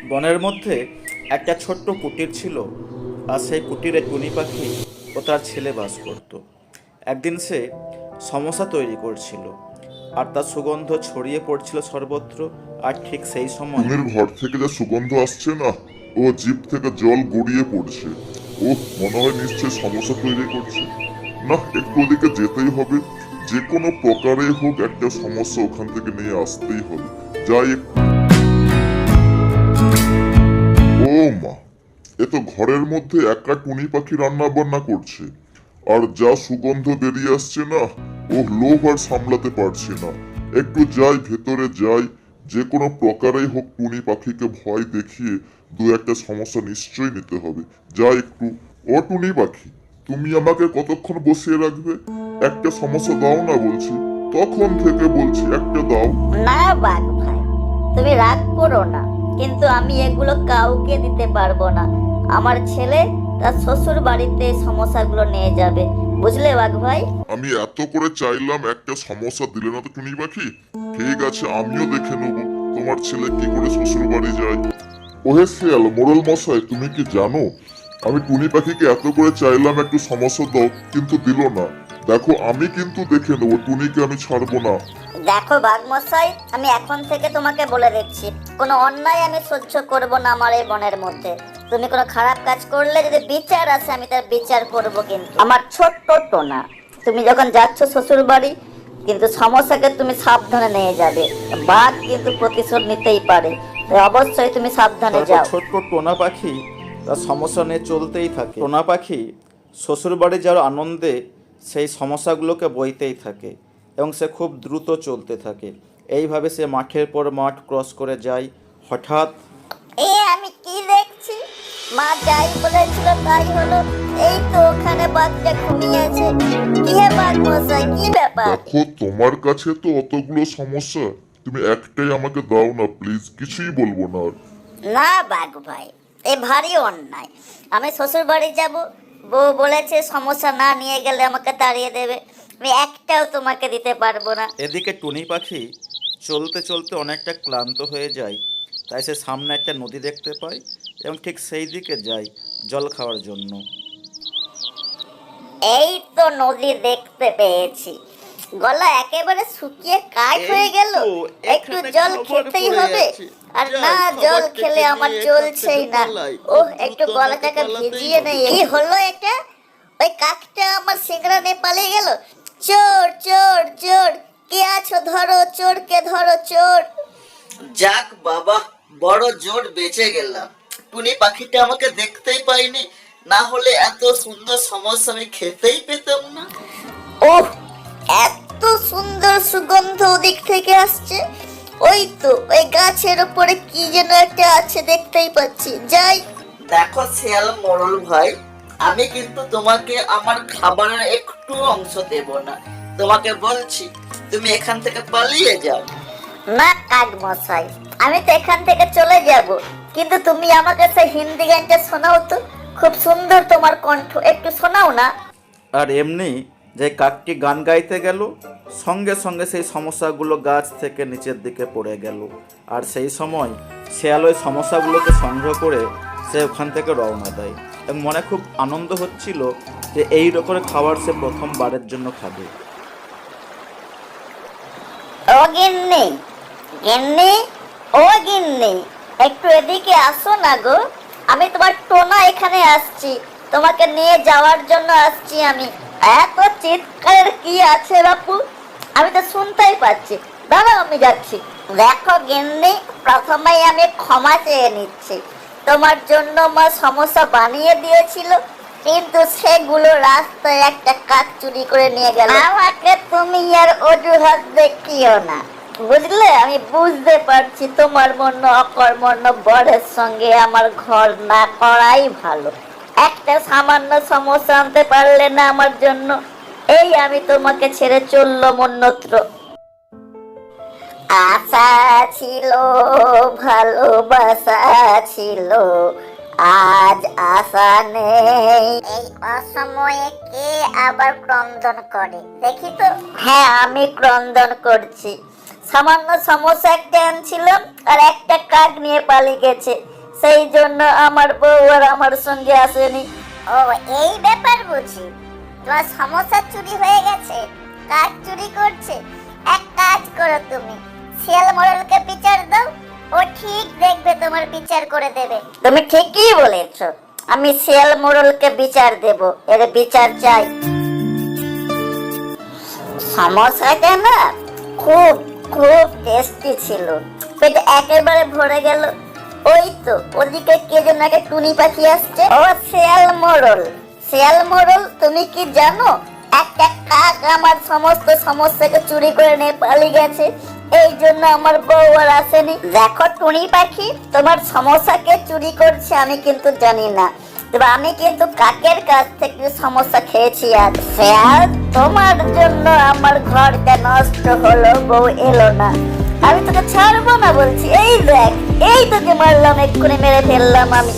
বনের মধ্যে একটা ছোট্ট কুটির ছিল, আর সেই কুটিরে টুনি পাখি ও তার ছেলে বাস করত। একদিন সে সমোসা তৈরি করছিল, আর তার সুগন্ধ ছড়িয়ে পড়ছিল সর্বত্র। আর ঠিক সেই সময় টুনির ঘর থেকে যা সুগন্ধ আসছে না, ও জিভ থেকে জল গড়িয়ে পড়ছে। ও মনে হয় নিশ্চয় সমস্যা তৈরি করছে। না, একটু ওদিকে যেতেই হবে। যে কোনো প্রকারে হোক একটা সমস্যা ওখান থেকে নিয়ে আসতেই হবে। যাই একটু। ও মা, এ তো ঘরের মধ্যে একা টুনি পাখি রান্না বান্না করছে। আর যা সুগন্ধ বেরিয়ে আসছে না, ও লোভ আর সামলাতে পারছি না। একটু যাই, ভেতরে যাই। যে কোনো প্রকারেই হোক টুনি পাখিকে ভয় দেখিয়ে দু একটা সমস্যা নিশ্চয়ই নিতে হবে। যাই একটু। ও টুনি পাখি, তুমি আমাকে কতক্ষণ বসিয়ে রাখবে? একটা সমস্যা দাও না বলছি। তখন থেকে বলছি একটা দাও। না বাঘ ভাই, তুমি রাগ করো না, কিন্তু আমি এগুলো কাউকে দিতে পারবো না। আমার ছেলে তার শ্বশুর বাড়িতে সমস্যাগুলো নিয়ে যাবে, বুঝলে বাঘ ভাই? আমি এত করে চাইলাম, একটা সমস্যা দিলে না তো টুনি পাখি। ঠিক আছে, আমিও দেখে নেবো তোমার ছেলে কি করে শ্বশুর বাড়ি যায়। ওহে শিয়াল মোড়ল মশাই, তুমি কি জানো আমি টুনি পাখিকে এত করে চাইলাম একটু সমস্যা দাও, কিন্তু দিল না। দেখো, আমি কিন্তু দেখে নেবো, টুনিকে আমি ছাড়বো না। দেখো বাঘ মশাই, আমি এখন থেকে তোমাকে বলে দিচ্ছি, কোনো অন্যায় আমি সহ্য করব না আমার এই বনের মধ্যে। তুমি কোনো খারাপ কাজ করলে যদি বিচার আসে, আমি তার বিচার করব। কিন্তু আমার ছোট্ট টোনা, তুমি যখন যাচ্ছ শ্বশুর বাড়ি, কিন্তু সমস্যাকে তুমি সাবধানে নিয়ে যাবে। বাঘ কিন্তু প্রতিশোধ নিতেই পারে, তাই অবশ্যই তুমি সাবধানে তারপর যাও। ছোট্ট টোনা পাখি তার সমস্যা নিয়ে চলতেই থাকে। টোনা পাখি শ্বশুরবাড়ি যাওয়ার আনন্দে সেই সমস্যাগুলোকে বইতেই থাকে, এবং সে খুব দ্রুত চলতে থাকে। এইভাবে সে মাঠের পর মাঠ ক্রস করে যায়। হঠাৎ আমি কি দেখছি? মা যাই বলেছিল তাই হলো। এই তো ওখানে বাঘটা ঘুমিয়ে আছে। কি হে বাঘ মশাই, কি ব্যাপার? দেখো, তোমার কাছে তো অতগুলো সমস্যা, তুমি একটাই আমাকে দাও না প্লিজ, কিছুই বলবো না আর। না বাঘ ভাই, এ ভারী অন্যায়। আমি শ্বশুর বাড়ি যাব, বউ বলেছে সমস্যা না নিয়ে গেলে আমাকে তাড়িয়ে দেবে। আমি একটাও তোমাকে দিতে পারবো না। এদিকে টুনি পাখি চলতে চলতে অনেকটা ক্লান্ত হয়ে যায়। তাই সে সামনে একটা নদী দেখতে পায়, এবং ঠিক সেই দিকে যায় জল খাওয়ার জন্য। এই তো নদী দেখতে পেয়েছি। গলা একেবারে শুকিয়ে কাঠ হয়ে গেল। একটু জল খেতেই হবে। আর না, জল খেলে আমার চলছেই না। ওহ, একটু গলাটাকে ভিজিয়ে নেই। কি হলো এটা? ওই কাকটা আমার সিংড়া নিয়ে পালিয়ে গেল। চোর চোর চোর, কে আছো? ধরো চোরকে, ধরো চোর। যাক বাবা, বড় জোর বেঁচে গেলাম। টুনি পাখিটা আমাকে দেখতেই পাইনি, না হলে এত সুন্দর সমস্যা আমি খেতেই পেতাম না। ওহ, এত সুন্দর সুগন্ধ ওদিক থেকে আসছে। ওই তো ওই গাছের উপরে কি যেন একটা আছে, দেখতেই পাচ্ছি। যাই। দেখো শিয়াল মোড়ল ভাই, আমি কিন্তু তোমাকে আমার খাবারের একটু অংশ দেব না। তোমাকে বলছি, তুমি এখান থেকে পালিয়ে যাও। না কাক মশাই, আমি তো এখান থেকে চলে যাব, কিন্তু তুমি আমাকে সেই হিন্দি গানটা শোনাও তো। খুব সুন্দর তোমার কণ্ঠ, একটু শোনাও না। আর এমনি যে কাকটি গান গাইতে গেল, সঙ্গে সঙ্গে সেই সমস্যাগুলো গাছ থেকে নিচের দিকে পড়ে গেল। আর সেই সময় শেয়াল ওই সমস্যাগুলোকে সংগ্রহ করে সে ওখান থেকে রওনা দেয়, এবং মনে খুব আনন্দ হচ্ছিল যে এই রকমের খাবার সে প্রথমবারের জন্য খাবে। ও গিন্নি, গিন্নি, ও গিন্নি, একটু এদিকে আসো না গো। আমি তোমার টোনা এখানে আসছি, তোমাকে নিয়ে যাওয়ার জন্য আসছি আমি। এত চিৎকারের কি আছে বাপু? আমি তো শুনতেই পাচ্ছি। দাঁড়াও, আমি যাচ্ছি। দেখো গিন্নি, প্রথমেই আমি ক্ষমা চেয়ে নিচ্ছি। তোমার জন্য মা সমস্যা বানিয়ে দিয়েছিল, কিন্তু সেগুলো রাস্তায় একটা কাক চুরি করে নিয়ে গেল। আমাকে তুমি আর অজুহাত দেখিও না, বুঝলে? আমি বুঝতে পারছি তোমার মনে অকর্মণ্য বরের সঙ্গে আমার ঘর না করাই ভালো। একটা সামান্য সমস্যা আনতে পারলে না আমার জন্য। এই আমি তোমাকে ছেড়ে চললাম অন্যত্র। আশা ছিল, ভালোবাসা ছিল, আজ আশা নেই। এই অসময়ে কে আবার ক্রন্দন করে দেখি তো? হ্যাঁ, আমি ক্রন্দন করছি। সামান্য সমস্যা একটা আনছিলাম, আর একটা কাক নিয়ে পালিয়ে গেছে। সেই জন্য আমার বউ আর আমার সঙ্গে আসেনি। ও এই ব্যাপার বুঝি, তোমার সমস্যা চুরি হয়ে গেছে, কাক চুরি করছে। এক কাজ করো, তুমি শিয়াল মোড়লকে বিচার দাও, ও ঠিক দেখবে তোমার বিচার করে দেবে। তুমি ঠিকই বলেছো, আমি শিয়াল মোড়লকে বিচার দেব, এর বিচার চাই। সমস্যাটা না খুব খুব টেস্টি ছিল, পেটে একেবারে ভরে গেল। ওই তো ওদিকে কে যেন একটা টুনি পাখি আসছে। ও শিয়াল মোড়ল, শিয়াল মোড়ল, তুমি কি জানো একটা কাক আমার সমস্ত সমস্যাকে চুরি করে নিয়ে পালিয়ে গেছে, এই জন্য আমার বউ আর আসেনি। দেখো টুনি পাখি, তোমার সমস্যাকে চুরি করছে আমি কিন্তু জানি না, তবে আমি কিন্তু কাকের কাছ থেকে সমস্যা খেয়েছি। আর শিয়াল, তোমার জন্য আমার ঘরটা নষ্ট হলো, বউ এলো না, আমি তোকে ছাড়বো না বলছি। এই দেখ, এই তোকে মারলাম, এক্ষুনি মেরে ফেললাম আমি।